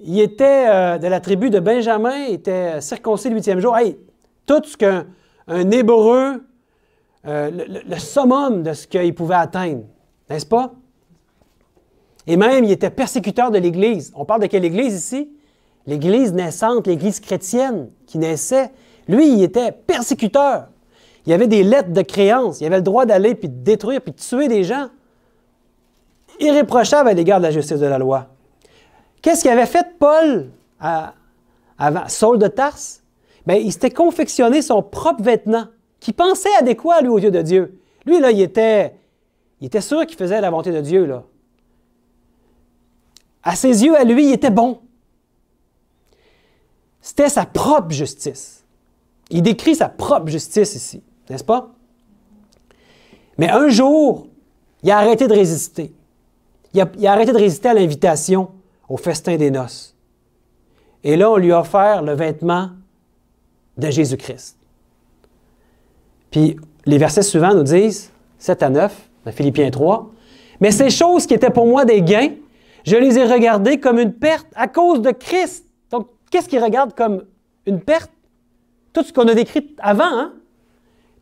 Il était de la tribu de Benjamin, il était circoncis le 8e jour. Hey, tout ce qu'un Hébreu, le summum de ce qu'il pouvait atteindre, n'est-ce pas? Et même, il était persécuteur de l'Église. On parle de quelle Église ici? L'Église naissante, l'Église chrétienne qui naissait. Lui, il était persécuteur. Il y avait des lettres de créance. Il avait le droit d'aller puis de détruire puis de tuer des gens. Irréprochable à l'égard de la justice de la loi. Qu'est-ce qu'avait fait Paul avant Saul de Tarse? Bien, il s'était confectionné son propre vêtement qui pensait adéquat, lui, aux yeux de Dieu. Lui, là, il était sûr qu'il faisait la volonté de Dieu, là. À ses yeux, à lui, il était bon. C'était sa propre justice. Il décrit sa propre justice ici, n'est-ce pas? Mais un jour, il a arrêté de résister. Il a arrêté de résister à l'invitation au festin des noces. Et là, on lui a offert le vêtement de Jésus-Christ. Puis, les versets suivants nous disent, 7 à 9, dans Philippiens 3, « Mais ces choses qui étaient pour moi des gains, je les ai regardées comme une perte à cause de Christ. » Donc, qu'est-ce qu'il regarde comme une perte? Tout ce qu'on a décrit avant, hein?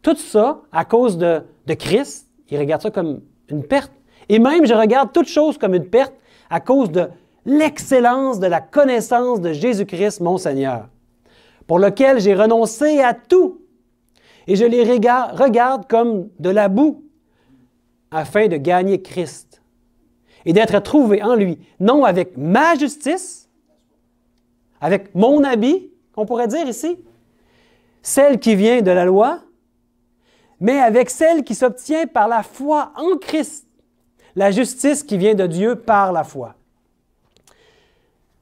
Tout ça, à cause de Christ, il regarde ça comme une perte. Et même, je regarde toute chose comme une perte à cause de l'excellence de la connaissance de Jésus-Christ, mon Seigneur, pour lequel j'ai renoncé à tout. Et je les regarde comme de la boue, afin de gagner Christ et d'être trouvé en lui, non avec ma justice, avec mon habit, qu'on pourrait dire ici, celle qui vient de la loi, mais avec celle qui s'obtient par la foi en Christ, la justice qui vient de Dieu par la foi.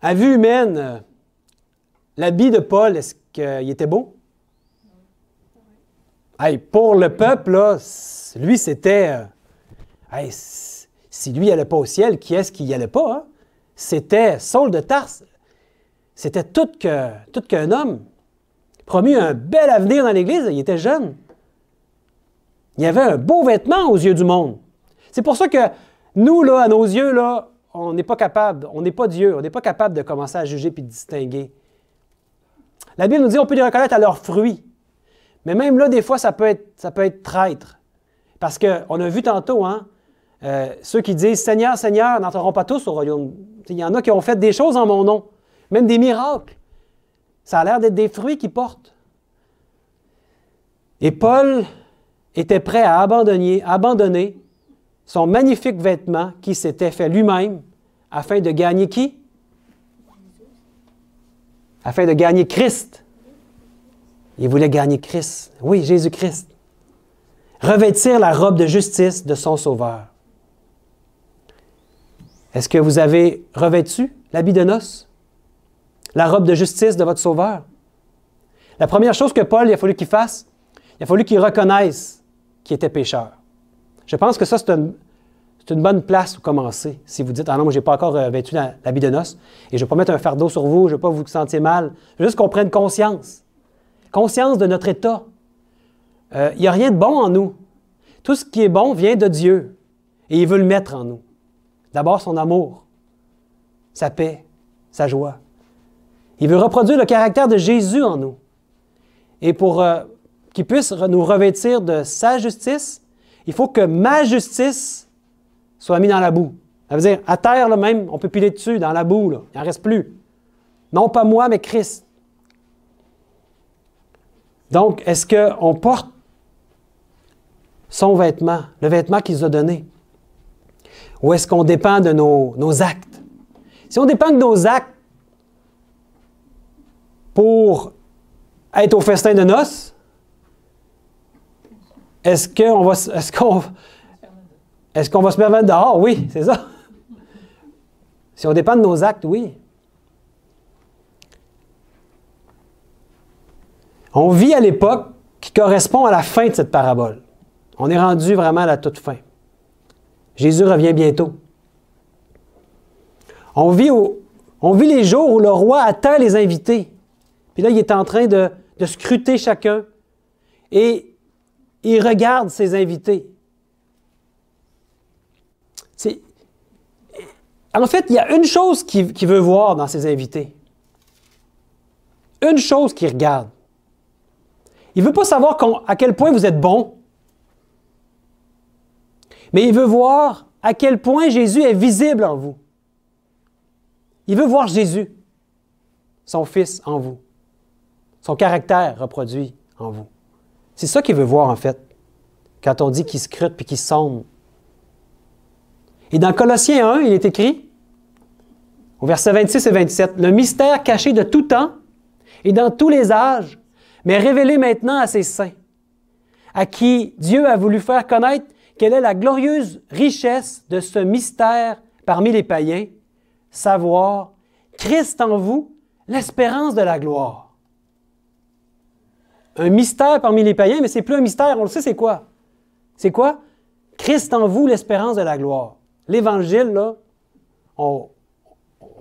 À vue humaine, l'habit de Paul, est-ce qu'il était beau? Hey, pour le peuple, là, lui, c'était... hey, si lui n'allait pas au ciel, qui est-ce qui n'y allait pas? Hein? C'était Saul de Tarse. C'était tout qu'un homme. Promis un bel avenir dans l'Église, il était jeune. Il avait un beau vêtement aux yeux du monde. C'est pour ça que nous, là, à nos yeux, là, on n'est pas capable, on n'est pas Dieu, on n'est pas capable de commencer à juger puis de distinguer. La Bible nous dit qu'on peut les reconnaître à leurs fruits. Mais même là, des fois, ça peut être traître. Parce qu'on a vu tantôt, hein, ceux qui disent « Seigneur, Seigneur » n'entreront pas tous au royaume. Il y en a qui ont fait des choses en mon nom, même des miracles. Ça a l'air d'être des fruits qu'ils portent. Et Paul était prêt à abandonner son magnifique vêtement qui s'était fait lui-même afin de gagner qui? Afin de gagner Christ. Il voulait gagner Christ. Oui, Jésus-Christ. Revêtir la robe de justice de son Sauveur. Est-ce que vous avez revêtu l'habit de noces? La robe de justice de votre Sauveur? La première chose que Paul, il a fallu qu'il fasse, il a fallu qu'il reconnaisse qu'il était pécheur. Je pense que ça, c'est une bonne place où commencer. Si vous dites « Ah non, moi, je n'ai pas encore vêtu l'habit de noces et je ne vais pas mettre un fardeau sur vous, je ne veux pas vous sentir mal. » Je veux juste qu'on prenne conscience. Conscience de notre état. Il n'y a rien de bon en nous. Tout ce qui est bon vient de Dieu et il veut le mettre en nous. D'abord, son amour, sa paix, sa joie. Il veut reproduire le caractère de Jésus en nous. Et pour qu'il puisse nous revêtir de sa justice, il faut que ma justice soit mise dans la boue. Ça veut dire, à terre, là, même, on peut piler dessus, dans la boue, là. Il n'en reste plus. Non pas moi, mais Christ. Donc, est-ce qu'on porte son vêtement, le vêtement qu'il nous a donné? Ou est-ce qu'on dépend de nos actes? Si on dépend de nos actes pour être au festin de noces, est-ce qu'on va se mettre dehors? Oui, c'est ça. Si on dépend de nos actes, oui. On vit à l'époque qui correspond à la fin de cette parabole. On est rendu vraiment à la toute fin. Jésus revient bientôt. On vit les jours où le roi attend les invités. Puis là, il est en train de scruter chacun. Et il regarde ses invités. En fait, il y a une chose qu'il veut voir dans ses invités. Une chose qu'il regarde. Il ne veut pas savoir à quel point vous êtes bon. Mais il veut voir à quel point Jésus est visible en vous. Il veut voir Jésus, son Fils, en vous. Son caractère reproduit en vous. C'est ça qu'il veut voir, en fait, quand on dit qu'il scrute puis qu'il sonde. Et dans Colossiens 1, il est écrit, au verset 26 et 27, « Le mystère caché de tout temps et dans tous les âges, mais révélé maintenant à ses saints, à qui Dieu a voulu faire connaître quelle est la glorieuse richesse de ce mystère parmi les païens, savoir Christ en vous, l'espérance de la gloire. » Un mystère parmi les païens, mais c'est plus un mystère, on le sait, c'est quoi? C'est quoi? Christ en vous, l'espérance de la gloire. L'Évangile, là, on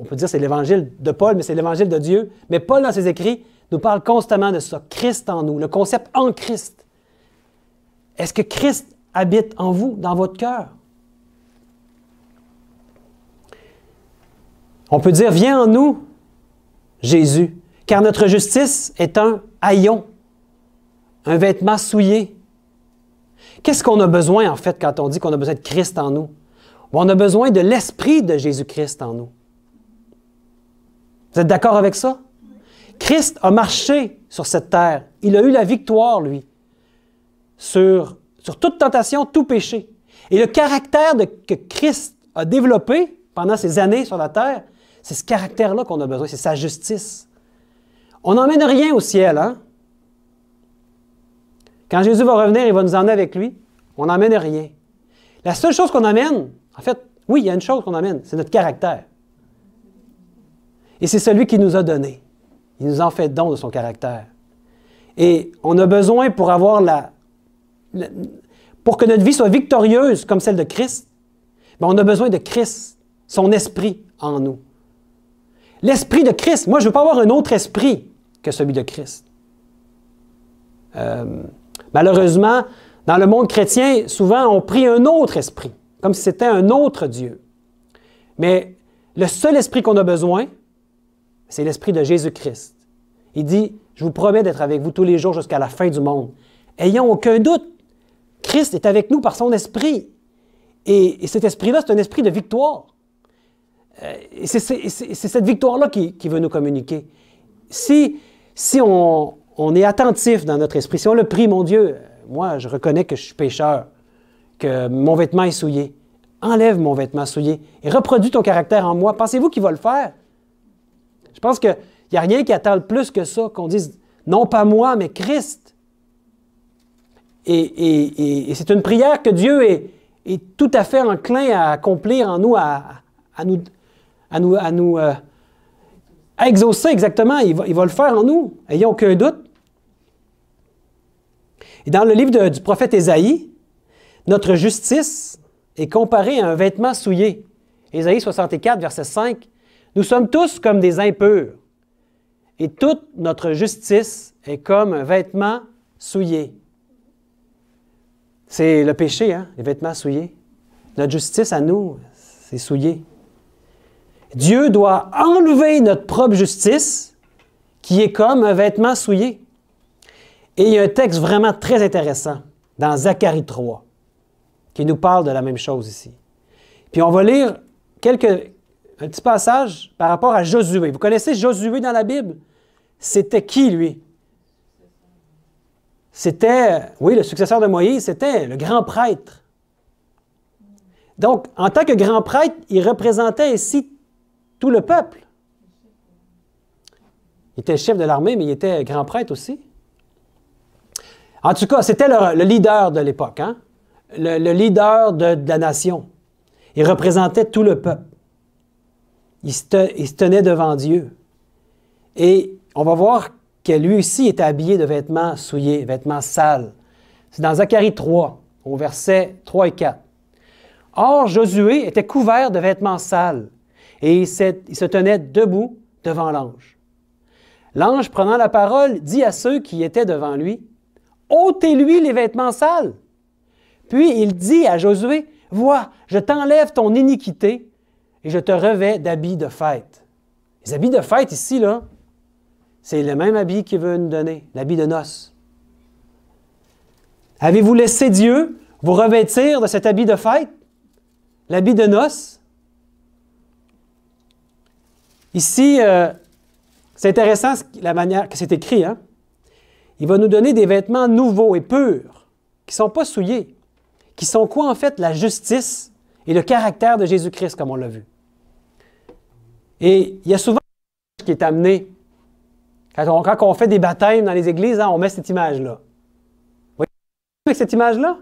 peut dire que c'est l'Évangile de Paul, mais c'est l'Évangile de Dieu. Mais Paul, dans ses écrits, nous parle constamment de ça. Christ en nous, le concept en Christ. Est-ce que Christ habite en vous, dans votre cœur? On peut dire, viens en nous, Jésus, car notre justice est un haillon, un vêtement souillé. Qu'est-ce qu'on a besoin, en fait, quand on dit qu'on a besoin de Christ en nous? Bon, on a besoin de l'Esprit de Jésus-Christ en nous. Vous êtes d'accord avec ça? Christ a marché sur cette terre. Il a eu la victoire, lui, sur toute tentation, tout péché. Et le caractère que Christ a développé pendant ces années sur la terre, c'est ce caractère-là qu'on a besoin, c'est sa justice. On n'emmène rien au ciel, hein? Quand Jésus va revenir, il va nous emmener avec lui. On n'emmène rien. La seule chose qu'on amène, en fait, oui, il y a une chose qu'on amène, c'est notre caractère. Et c'est celui qui nous a donné. Il nous en fait don de son caractère. Et on a besoin pour avoir pour que notre vie soit victorieuse comme celle de Christ, bien, on a besoin de Christ, son esprit en nous. L'esprit de Christ, moi je ne veux pas avoir un autre esprit que celui de Christ. Malheureusement, dans le monde chrétien, souvent on prie un autre esprit, comme si c'était un autre Dieu. Mais le seul esprit qu'on a besoin, c'est l'esprit de Jésus-Christ. Il dit, je vous promets d'être avec vous tous les jours jusqu'à la fin du monde. Ayons aucun doute, Christ est avec nous par son esprit. Et cet esprit-là, c'est un esprit de victoire. Et c'est cette victoire-là qui veut nous communiquer. Si on est attentif dans notre esprit, si on le prie, mon Dieu, moi, je reconnais que je suis pécheur, que mon vêtement est souillé. Enlève mon vêtement souillé et reproduis ton caractère en moi. Pensez-vous qu'il va le faire? Je pense qu'il n'y a rien qui attend plus que ça, qu'on dise, non pas moi, mais Christ. Et c'est une prière que Dieu est tout à fait enclin à accomplir en nous, à exaucer exactement. Il va le faire en nous. Ayons aucun doute. Et dans le livre du prophète Ésaïe, notre justice est comparée à un vêtement souillé. Ésaïe 64, verset 5. Nous sommes tous comme des impurs, et toute notre justice est comme un vêtement souillé. C'est le péché, hein, les vêtements souillés. Notre justice à nous, c'est souillé. Dieu doit enlever notre propre justice, qui est comme un vêtement souillé. Et il y a un texte vraiment très intéressant dans Zacharie 3, qui nous parle de la même chose ici. Puis on va lire un petit passage par rapport à Josué. Vous connaissez Josué dans la Bible? C'était qui, lui? C'était, oui, le successeur de Moïse, c'était le grand prêtre. Donc, en tant que grand prêtre, il représentait ici tout le peuple. Il était chef de l'armée, mais il était grand prêtre aussi. En tout cas, c'était le leader de l'époque, hein? Le leader de la nation. Il représentait tout le peuple. Il se tenait devant Dieu. Et on va voir que lui aussi était habillé de vêtements souillés, vêtements sales. C'est dans Zacharie 3, au verset 3 et 4. Or, Josué était couvert de vêtements sales, et il se tenait debout devant l'ange. L'ange, prenant la parole, dit à ceux qui étaient devant lui, « Ôtez-lui les vêtements sales. » Puis il dit à Josué, « Vois, je t'enlève ton iniquité, et je te revêts d'habits de fête. » Les habits de fête ici, là, c'est le même habit qu'il veut nous donner, l'habit de noces. Avez-vous laissé Dieu vous revêtir de cet habit de fête, l'habit de noces? Ici, c'est intéressant la manière que c'est écrit, hein? Il va nous donner des vêtements nouveaux et purs, qui ne sont pas souillés, qui sont quoi en fait? La justice et le caractère de Jésus-Christ, comme on l'a vu. Et il y a souvent une image qui est amenée. Quand on fait des baptêmes dans les églises, hein, on met cette image-là. Vous voyez avec cette image-là?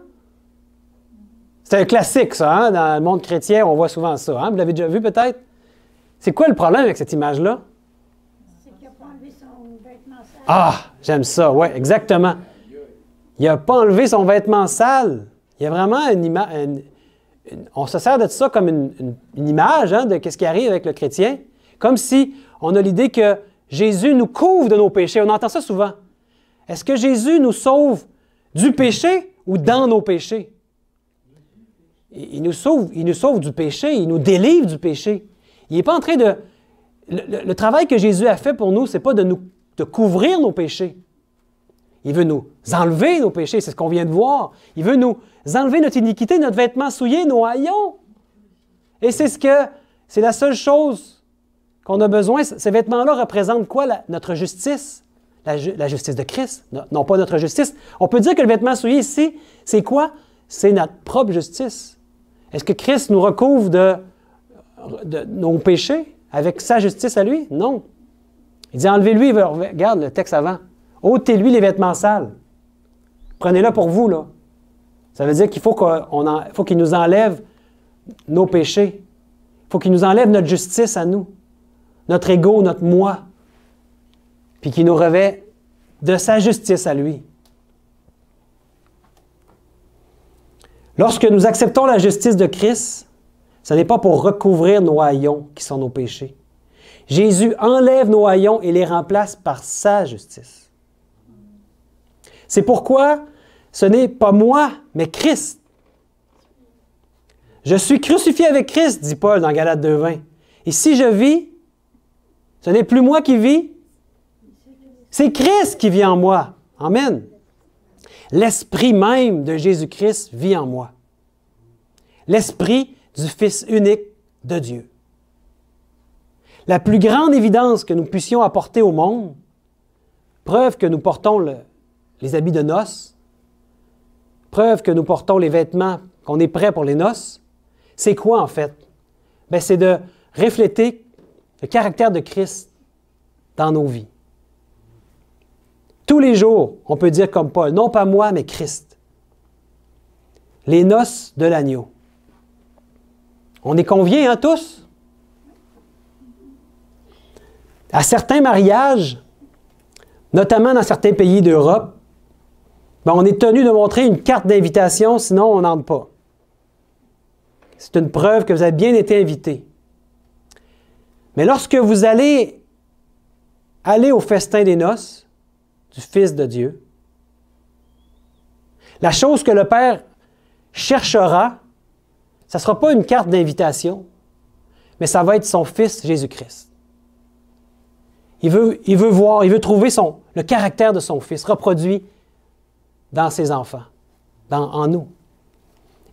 C'est un classique, ça, hein? Dans le monde chrétien, on voit souvent ça. Hein? Vous l'avez déjà vu peut-être? C'est quoi le problème avec cette image-là? C'est qu'il n'a pas enlevé son vêtement sale. Ah, j'aime ça, oui, exactement. Il n'a pas enlevé son vêtement sale. Il y a vraiment on se sert de ça comme une image hein, de ce qui arrive avec le chrétien, comme si on a l'idée que Jésus nous couvre de nos péchés. On entend ça souvent. Est-ce que Jésus nous sauve du péché ou dans nos péchés? Il nous sauve du péché, il nous délivre du péché. Il n'est pas en train de... Le travail que Jésus a fait pour nous, ce n'est pas de couvrir nos péchés. Il veut nous enlever nos péchés, c'est ce qu'on vient de voir. Il veut nous enlever notre iniquité, notre vêtement souillé, nos haillons. Et c'est la seule chose qu'on a besoin. Ces vêtements-là représentent quoi? Notre justice. La justice de Christ, non pas notre justice. On peut dire que le vêtement souillé ici, c'est quoi? C'est notre propre justice. Est-ce que Christ nous recouvre de nos péchés avec sa justice à lui? Non. Il dit, enlevez-lui, regarde le texte avant. Ôtez-lui les vêtements sales. Prenez-le pour vous, là. Ça veut dire qu'il faut qu'il nous enlève nos péchés. Il faut qu'il nous enlève notre justice à nous, notre ego, notre moi, puis qu'il nous revêt de sa justice à lui. Lorsque nous acceptons la justice de Christ, ce n'est pas pour recouvrir nos haillons qui sont nos péchés. Jésus enlève nos haillons et les remplace par sa justice. C'est pourquoi ce n'est pas moi, mais Christ. Je suis crucifié avec Christ, dit Paul dans Galates 2:20. Et si je vis, ce n'est plus moi qui vis, c'est Christ qui vit en moi. Amen. L'Esprit même de Jésus-Christ vit en moi. L'Esprit du Fils unique de Dieu. La plus grande évidence que nous puissions apporter au monde, preuve que nous portons les habits de noces, preuve que nous portons les vêtements, qu'on est prêt pour les noces, c'est quoi en fait? Bien, c'est de refléter le caractère de Christ dans nos vies. Tous les jours, on peut dire comme Paul, non pas moi, mais Christ. Les noces de l'agneau. On est conviés, hein, tous? À certains mariages, notamment dans certains pays d'Europe, ben, on est tenu de montrer une carte d'invitation, sinon on n'entre pas. C'est une preuve que vous avez bien été invité. Mais lorsque vous allez au festin des noces du Fils de Dieu, la chose que le Père cherchera, ça ne sera pas une carte d'invitation, mais ça va être son Fils Jésus-Christ. Il veut trouver le caractère de son Fils reproduit dans ses enfants, en nous.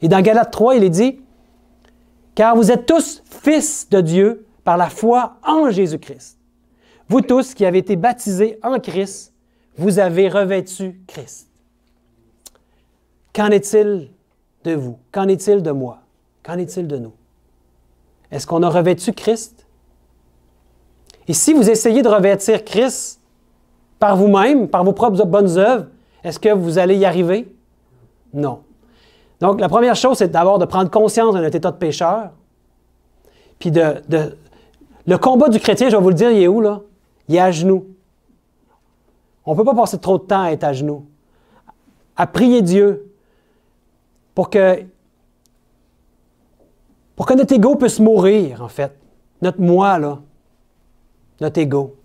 Et dans Galates 3, il est dit, « Car vous êtes tous fils de Dieu par la foi en Jésus-Christ. Vous tous qui avez été baptisés en Christ, vous avez revêtu Christ. » Qu'en est-il de vous? Qu'en est-il de moi? Qu'en est-il de nous? Est-ce qu'on a revêtu Christ? Et si vous essayez de revêtir Christ par vous-même, par vos propres bonnes œuvres, est-ce que vous allez y arriver? Non. Donc, la première chose, c'est d'abord de prendre conscience de notre état de pécheur. Puis le combat du chrétien, je vais vous le dire, il est où, là? Il est à genoux. On ne peut pas passer trop de temps à être à genoux. À prier Dieu pour que notre ego puisse mourir, en fait. Notre moi, là. Notre ego.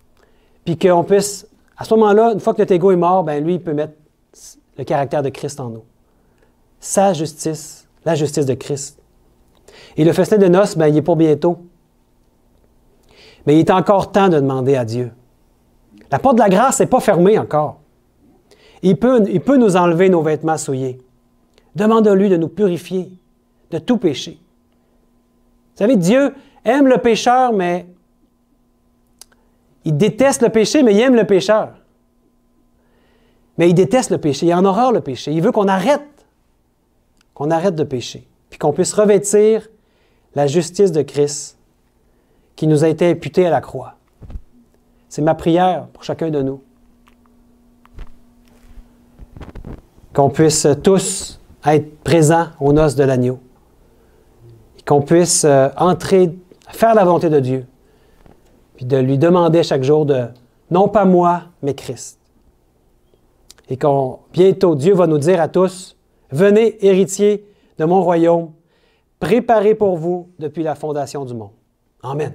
Puis qu'on puisse, à ce moment-là, une fois que notre ego est mort, ben lui, il peut mettre le caractère de Christ en nous. Sa justice, la justice de Christ. Et le festin de noces, ben, il est pour bientôt. Mais il est encore temps de demander à Dieu. La porte de la grâce n'est pas fermée encore. Il peut nous enlever nos vêtements souillés. Demande-lui de nous purifier de tout péché. Vous savez, Dieu aime le pécheur, mais il déteste le péché, mais il aime le pécheur. Mais il déteste le péché, il en horreur le péché. Il veut qu'on arrête de pécher, puis qu'on puisse revêtir la justice de Christ qui nous a été imputée à la croix. C'est ma prière pour chacun de nous. Qu'on puisse tous être présents aux noces de l'agneau. Et qu'on puisse faire la volonté de Dieu. Puis de lui demander chaque jour non pas moi, mais Christ. Et bientôt, Dieu va nous dire à tous, Venez, héritiers de mon royaume, préparé pour vous depuis la fondation du monde. Amen.